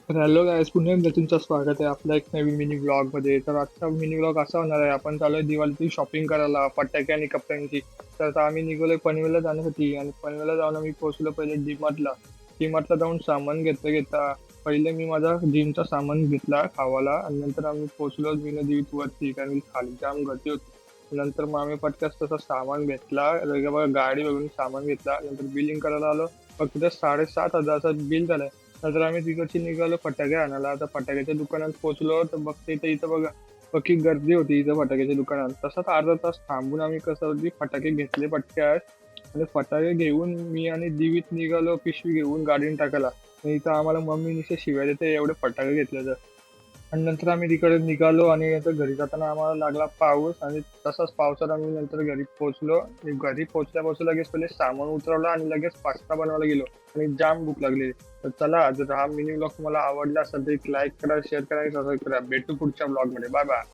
तर hello guys, पुन्हा एकदा तुमचं स्वागत आहे आपल्या एक नवीन मिनी ब्लॉग मध्ये. तर आजचा मिनी ब्लॉग असा होणार आहे, आपण चालू आहे दिवाळीची शॉपिंग करायला फटाके आणि कपड्यांची. तर आता आम्ही निघालोय पनवेलला जाण्यासाठी आणि पनवेलला जाऊन आम्ही पोहोचलो पहिले डीमार्टला. डीमार्टला जाऊन सामान घेता घेता पहिले मी माझा जिमचा सामान घेतला खावाला आणि नंतर आम्ही पोहोचलो विनोदीत वरती, कारण की खाली जाम गर्दी होती. नंतर मग आम्ही पटकस तसा सामान घेतला, गाडी वगैरे सामान घेतला, नंतर बिलिंग करायला आलो. फक्त 7,500 बिल झालं. नंतर आम्ही तिकडची निघालो फटाके आणायला. आता फटाक्याच्या दुकानात पोहोचलो तर बघते इथं बघा पक्की गर्दी होती इथं फटाक्याच्या दुकानात. तसाच अर्धा तास थांबून आम्ही कसं होती फटाके घेतले पटक्यात आणि फटाके घेऊन मी आणि दिवीत निघालो पिशवी घेऊन गाडीने टाकायला. आणि इथं आम्हाला मम्मी नुसते शिव्या देते एवढे फटाके घेतले तर. आणि नंतर आम्ही तिकडे निघालो आणि नंतर घरी जाताना आम्हाला लागला पाऊस आणि तसाच पावसात आम्ही नंतर घरी पोहोचलो. आणि घरी पोहोचल्या लगेच पहिले सामान उतरवलं आणि लगेच पास्ता बनवायला गेलो आणि जाम भूक लागली. तर चला, जर हा मिनी ब्लॉग तुम्हाला आवडला असेल तर एक लाईक करा, शेअर करा आणि सबस्क्राईब करा. भेटू पुढच्या ब्लॉग मध्ये. Bye bye.